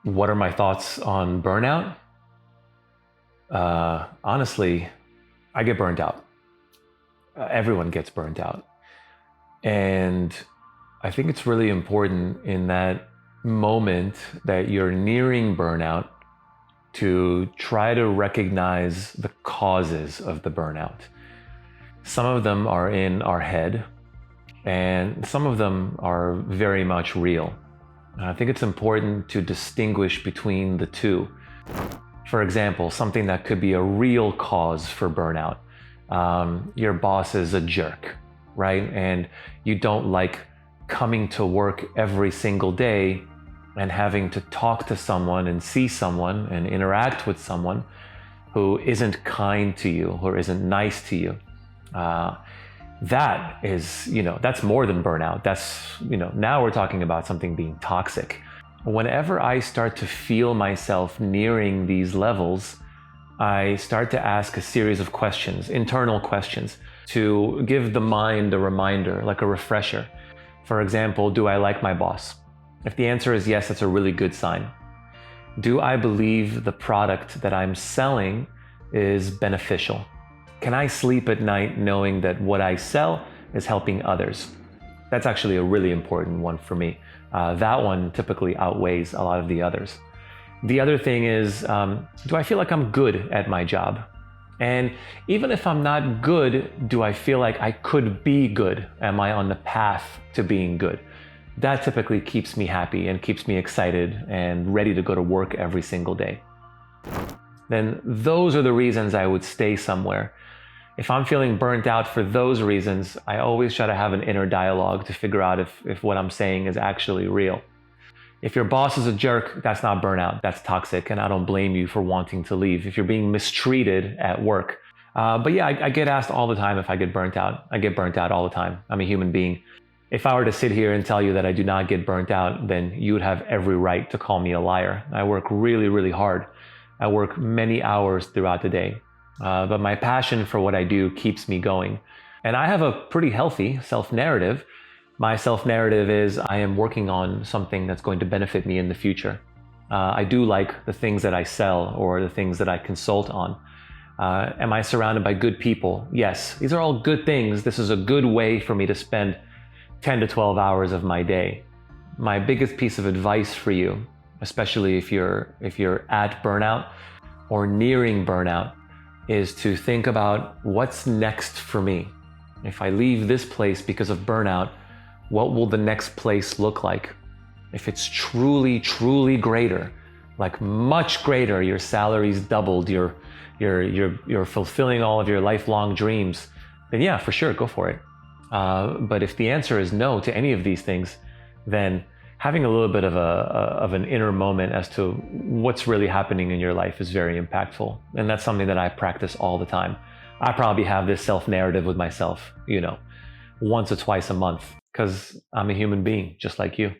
What are my thoughts on burnout? Honestly, I get burnt out. Everyone gets burnt out. And I think it's really important in that moment that you're nearing burnout to try to recognize the causes of the burnout. Some of them are in our head, and some of them are very much real. And I think it's important to distinguish between the two. For example, something that could be a real cause for burnout. Your boss is a jerk, right? And you don't like coming to work every single day and having to talk to someone and see someone and interact with someone who isn't kind to you or isn't nice to you. That is, that's more than burnout. That's, now we're talking about something being toxic. Whenever I start to feel myself nearing these levels, I start to ask a series of questions, internal questions, to give the mind a reminder, like a refresher. For example, do I like my boss? If the answer is yes, that's a really good sign. Do I believe the product that I'm selling is beneficial? Can I sleep at night knowing that what I sell is helping others? That's actually a really important one for me. That one typically outweighs a lot of the others. The other thing is, do I feel like I'm good at my job? And even if I'm not good, do I feel like I could be good? Am I on the path to being good? That typically keeps me happy and keeps me excited and ready to go to work every single day. Then those are the reasons I would stay somewhere. If I'm feeling burnt out for those reasons, I always try to have an inner dialogue to figure out if what I'm saying is actually real. If your boss is a jerk, that's not burnout, that's toxic, and I don't blame you for wanting to leave. If you're being mistreated at work. But yeah, I get asked all the time if I get burnt out. I get burnt out all the time. I'm a human being. If I were to sit here and tell you that I do not get burnt out, then you would have every right to call me a liar. I work really, really hard. I work many hours throughout the day. But my passion for what I do keeps me going. And I have a pretty healthy self-narrative. My self-narrative is I am working on something that's going to benefit me in the future. I do like the things that I sell or the things that I consult on. Am I surrounded by good people? Yes, these are all good things. This is a good way for me to spend 10 to 12 hours of my day. My biggest piece of advice for you, especially if you're at burnout or nearing burnout, is to think about what's next for me. If I leave this place because of burnout, what will the next place look like? If it's truly, truly greater, like much greater, your salary's doubled, you're fulfilling all of your lifelong dreams, then yeah, for sure, go for it. But if the answer is no to any of these things, then having a little bit of an inner moment as to what's really happening in your life is very impactful. And that's something that I practice all the time. I probably have this self-narrative with myself, once or twice a month, because I'm a human being just like you.